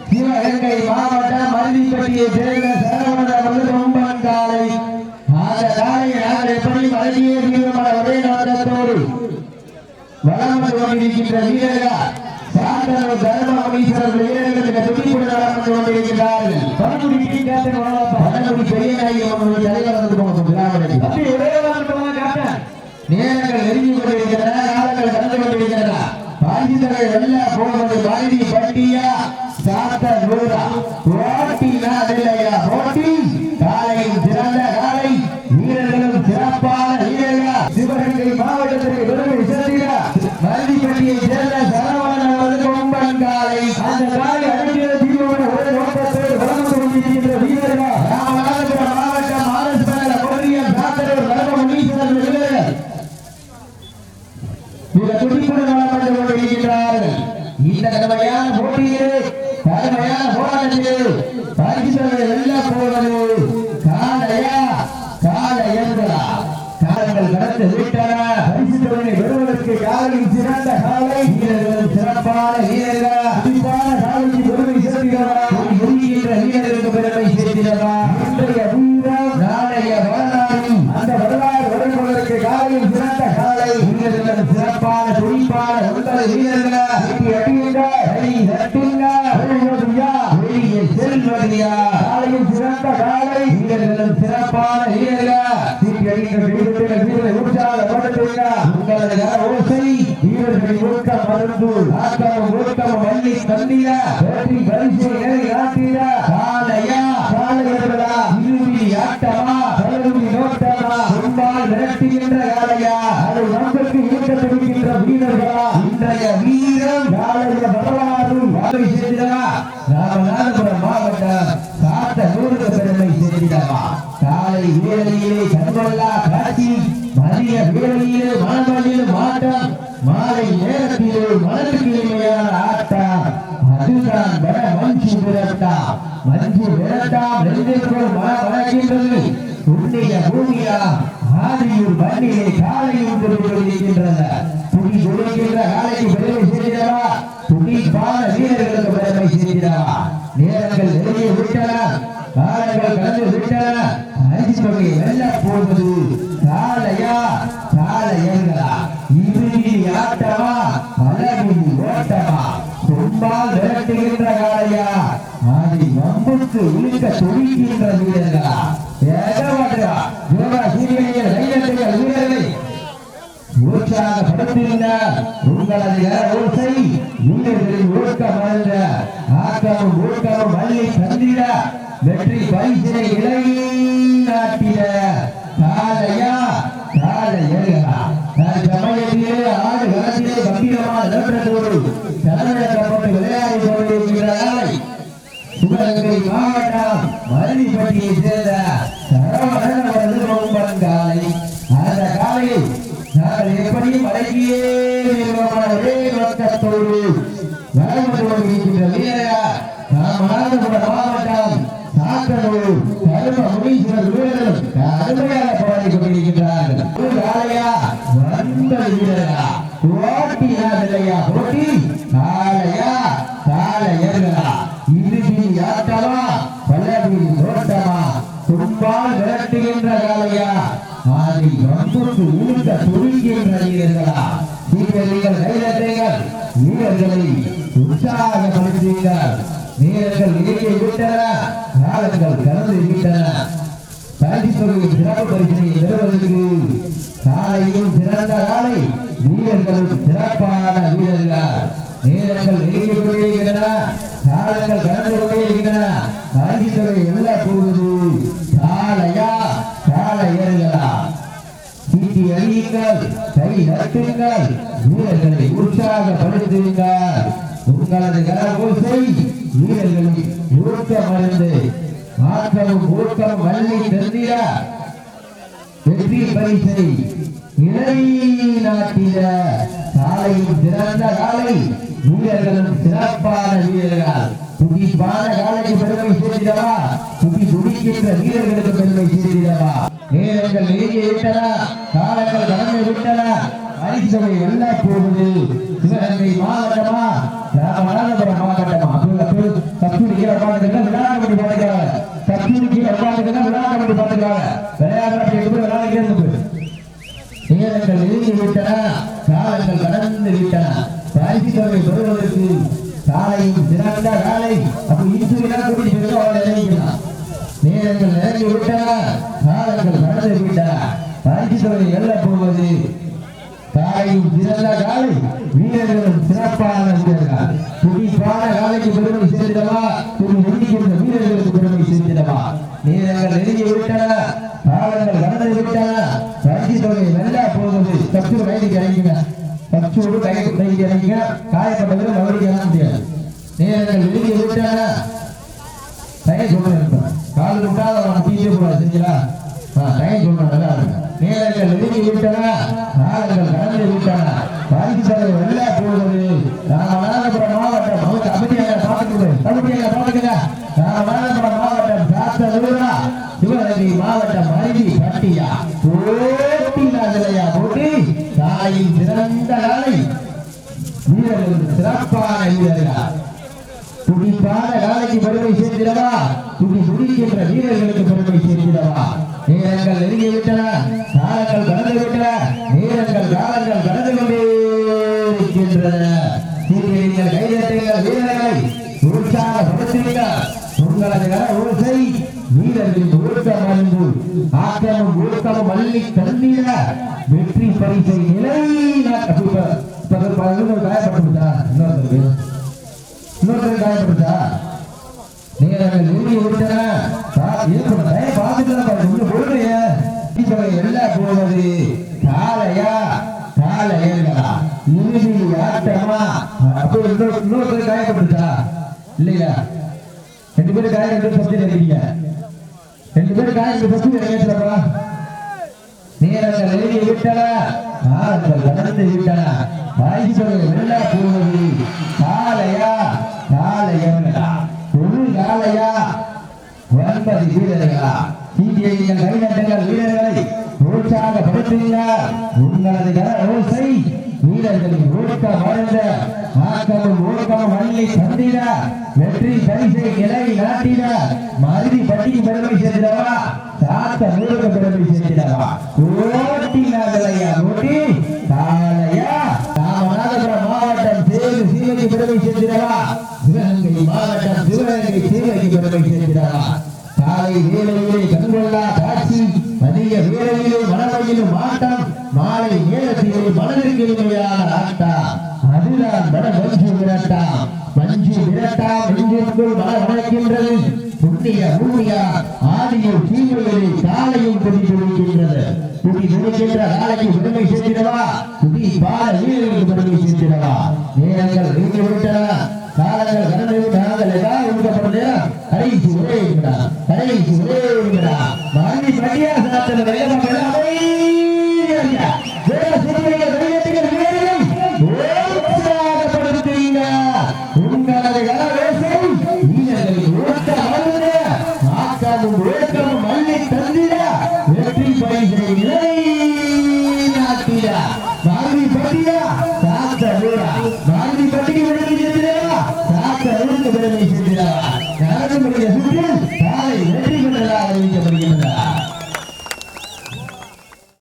சிவகங்கை மாவட்டம் மருதிப்பட்டியை சேர்ந்த சரவணன் காலை அந்த காலை நாங்கள் எப்படி மருதியே தீவிரமான ஒரே நோக்கத்தோடு வளம் வந்து கொண்டிருக்கின்ற வீரர்கள் சாந்தனூர் தர்மபுரீஸ்வரர் வீரர்களுக்கு துடிப்புடன் வளம் வந்து கொண்டிருக்கிறார்கள். பணமுடி பெரிய நாயகி தலைவர் நேரங்கள் நெருங்கி கொண்டிருக்கின்றன, காலங்கள் கடந்து கொண்டிருக்கின்றன. பாஞ்சிதரை வெல்ல போவது பாரதி பட்டியா சாத்த நூறா போட்டினா இல்லையா போட்டி காலையும் சிறந்த காலை வீரர்களும் சிறப்பான வீரர்கள். சிவகங்கை மாவட்டத்திற்கு பெருமை சேர்த்திட மருதிப்பட்டியை சேர்ந்த சரவணன் கொம்பன் காலை அந்த காலை அடிக்கிற தீவிர ஒரு நோக்கத்தோடு வளர்ந்து கொண்டிருக்கின்ற வீரர்கள் ராமநாதபுரம் மாவட்டம் ஆர்எஸ் கொடியம் சாத்தனூர் தர்மபுரீஸ்வரர் வீரர்கள் இந்த துடிப்புடன் வளம் வந்து கொண்டிருக்கிறார்கள். இந்த கடுமையான போட்டியிலே கடுமையான போராட்டத்திலே பரிசுகளை வெல்ல போவது காலையா காலையர்களா காலங்கள் கடந்து விட்டன. பரிசுகளை பெறுவதற்கு காலையில் சிறந்த காலை வீரர்கள் சிறப்பான வீரர்கள் துடிப்பான காலைக்கு பெருமை சேர்க்கிறார். வீரர்களுக்கு பெருமை சேர்க்கிறார். இன்றைய வீரம் நாளைய வரலாறு அந்த வரலாறு வரைவதற்கு காலையில் சிறந்த காலை வீரர்கள் சிறப்பான துடிப்பான உங்கள் வீரர்கள் செல்வதியா காலையில் சிறந்த காலை வீரர்களும் சிறப்பான வீரர்களின் ஊக்கம் மருந்து ஆக்கமும் ஊக்கமும் வள்ளி தந்தியா வெற்றி பரிசு காலையா காலையர்களா இறுதி ஆட்டமா கலருதி நோட்டமா முன்பால் விரட்டுகின்ற காலையா அதை நம்பருக்கு இயக்க துடிக்கின்ற வீரர்களா இன்றைய வீரம் காலைய வரலாறு சேர்ந்தா ராமநாதபுரம் மாவட்டம் சாத்த நூறு பெருமை சேர்ந்தவா காலை வேளையிலே கண்கொள்ளா காட்சி மதிய வேளையிலே மனமல்லில் மாட்டம் மாலை நேரத்திலே மனதுக்கு இனிமையான ஆட்டம் அதுதான் வட மஞ்சு விரட்டாம் மஞ்சு விரட்டாம் ரெண்டிற்குள் வளர்க்கின்றது புண்ணிய பூமியா ஆதியூர் மண்ணிலே காலையும் கொண்டிருக்கின்றன. துடி கொடுக்கின்ற காலைக்கு பெருமை சேர்க்கிறவா துடிப்பான வீரர்களுக்கு பெருமை சேர்க்கிறவா. நேரங்கள் நெருங்கி விட்டன, காலங்கள் கடந்து விட்டன. அரிசி தொகையை வெல்ல போவது காலையா காலையர்களா இறுதி ஆட்டமா அழகு ஓட்டமா சொம்பால் விரட்டுகின்ற காலையா ஆதி வம்புக்கு இழுக்க துடிக்கின்ற வீரர்களா வீரர்களை உற்சாகப்படுத்தினார். உங்களது ஓசை வீரர்களின் ஊக்கம் வந்த ஆக்கமும் ஊக்கமும் வள்ளி தந்திட வெற்றி பரிசினை இலைநாட்டிட காலையா காலையர்களா சமயத்திலே ஆடு களத்திலே கம்பீரமான நிலப்பரத்தோடு தலைமையிடப்பட்டு விளையாடி கொண்டிருக்கிறார்கள். சிவகங்கை மாவட்டம் மருதிப்பட்டியை சேர்ந்த சரவணன் கொம்பன் காலை அந்த காலையில் நாங்கள் எப்படியும் அடக்கியே ஒரே நோக்கத்தோடு வளர்ந்து கொண்டிருக்கின்ற வீரர்கள் ராமநாதபுரம் மாவட்டம் சாத்தனூர் தர்மபுரீஸ்வரர் வீரர்கள் கடுமையாக போராடி கொண்டிருக்கிறார்கள். காலையா வந்த வீரர்களா போட்டியா போட்டி காலையா காலையர்களா இறுதி ஆட்டமா பல்லவி ஓட்டமா தும்பால் விரட்டுகின்ற காலையா ஆதி வம்புக்கு உழுந்த துடிக்கின்ற வீரர்களா வீரர்கள் கைதட்டுங்கள் வீரர்களை உற்சாகப்படுத்துங்கள். வீரர்கள் இடையே விட்டன, காலங்கள் கடந்து விட்டன. பரிசுகளின் சிறப்பு பரிசினை பெறுவதற்கு காலையும் சிறந்த காலை வீரர்களும் சிறப்பான வீரர்கள். நேரங்கள் நெருங்கி கொண்டிருக்கின்றன, காலங்கள் கடந்து கொண்டிருக்கின்றன. பரிசுகளை வெல்ல போவது காலையா காலையர்களா சீட்டி அடியுங்கள், கை நட்டுங்கள், வீரர்களை உற்சாகப்படுத்துங்கள். உங்களது கரகோசை வீரர்களின் ஊக்கம் மருந்து ஆக்கமும் ஊக்கம் வள்ளி தந்திட வெற்றி பரிசை இலைநாட்டிட காலையும் சிறந்த காலை வீரர்களும் சிறப்பான வீரர்கள். துடிப்பான காலைக்கு பெருமை சேர்த்திடவா துடி துடிக்கின்ற வீரர்களுக்கு பெருமை சேர்த்திடவா. நேரங்கள் நெருங்கி விட்டன, காலங்கள் கடந்து விட்டன. பரிசு தொகை வெல்ல போகுது சிவகங்கை மாவட்டமா ராமநாதபுரம் மாவட்டமா கஸ்தூரி கீழே உட்காந்துருக்க விளையாட்டு பார்த்துக்கிறாங்க கஸ்தூரி கீழே உட்காந்துருக்க விளையாட்டு பார்த்துக்கிறாங்க விளையாட்டு விளையாடுகிறது நேரங்கள் நெருங்கி விட்டன காலங்கள் கடந்து விட்டன பரிசு தொகை பெறுவதற்கு காலையும் சிறந்த காலை அப்ப இன்சுவினா கூட்டிட்டு அவளை நினைக்கலாம் நேரங்கள் நெருங்கி விட்டன காலங்கள் கடந்து விட்டன பரிசு தொகை வெல்ல போவது காலையும் சிறந்த காலை வீரர்களும் சிறப்பான வீரர்கள் துடிப்பான காலைக்கு பெருமை சேர்த்திடவா துடி முடிக்கின்ற வீரர்களுக்கு பெருமை சேர்த்திடவா நேரங்கள் நெருங்கி விட்டன காலங்கள் கடந்து விட்டன பரிசு தொகை வெல்ல போவது தப்பு கைது இறங்கிங்க தச்சோடு கைது இறங்கிங்க காயப்பட்டவர்கள் மறுபடியும் இறங்க முடியாது நேரங்கள் நெருங்கி விட்டன டைம் சொல்றேன் கால் விட்டால் அவன் தீர்வு கூடாது செஞ்சா டைம் சொல்றேன் நேரங்கள் நெருங்கி விட்டன காலங்கள் கடந்து விட்டன பரிசு தொகை வெல்ல போவது ராமநாதபுரம் மாவட்டம் அவங்க அமைதியாக பார்த்துக்குங்க ராமநாதபுரம் மாவட்டம் சாத்தூரா சிவகங்கை மாவட்டம் அருகி பட்டியா போட்டியா போட்டி தாயின் சிறந்த காலை வீரர்கள் சிறப்பான வீரர்கள் துடிப்பான காலைக்கு பெருமை சேர்த்திடவா துடி துடிக்கின்ற வீரர்களுக்கு பெருமை சேர்த்திடவா நேரங்கள் நெருங்கி விட்டன காலங்கள் கடந்து விட்டன நேரங்கள் காலங்கள் கடந்து கொண்டே இருக்கின்றன நீங்கள் கைதட்டுங்கள் வீரர்களை உற்சாகப்படுத்துங்கள் உங்களது கர ஓசை வீரர்களின் ஊக்கம் அன்பு ஆக்கமும் ஊக்கமும் அள்ளி தந்திட வெற்றி பரிசை நிலைநாட்ட காயப்பட்டுச்சா இன்னொருத்தருக்கு காயப்பட்டுச்சா நேரங்கள் நெருங்கி விட்டன எல்லா போவது காலையா காலையா இறுதி ஆட்டமா அப்போ இன்னொருத்தருக்கு காயப்பட்டுச்சா இல்லையா ரெண்டு பேரும் காயம் பத்தி இருக்கீங்க ரெண்டு பேரும் காயம் பத்தி நினைக்கிறப்பா நேரங்கள் நெருங்கி விட்டன காலங்கள் கடந்து விட்டன பரிசு வெல்ல போவது காலையா காலையா ஒரு காலையா 9 வீரர்களா நீங்கள் கைதட்டுங்கள் வீரர்களை உற்சாகப்படுத்துங்கள் உங்களது கர ஓசை வீரர்களின் ஊக்கம் வாழ்ந்த ஆக்கமும் ஊக்கமும் அள்ளி தந்திட வெற்றி பரிசை நிலை நாட்டிட மருதி பட்டிக்கு பெருமை சேர்த்திடவா சாத்த நூறுக்கு பெருமை சேர்த்திடவா ஓட்டினார்களையா ஓட்டி காலையா ராமநாதபுரம் மாவட்டம் சேது சீமைக்கு பெருமை சேர்த்திடவா சிவகங்கை மாவட்டம் சிவகங்கை சீமைக்கு பெருமை சேர்த்திடவா காலை வேளையிலே கண்கொள்ளா காட்சி மதிய வேளையிலே மனமையிலும் ஆட்டம் மாலை நேரத்திலே மனதிற்கு இனிமையான ஆட்டம் அதுதான் மன மஞ்சு விரட்டாம் நெஞ்சிற்குள் மன வளர்க்கின்றது புண்ணிய பூமியா ஆதியும் தீமையிலே காலையும் கொடி துடிக்கின்றது குடி துடிக்கின்ற காலைக்கு பெருமை சேர்த்திடவா குடி பால வீரர்களுக்கு பெருமை சேர்த்திடவா நேரங்கள் நீங்கி விட்டன காலங்கள் கடந்து நாங்கள் ஏதாவது ஒடுக்கப்படுது கடைசி ஒரே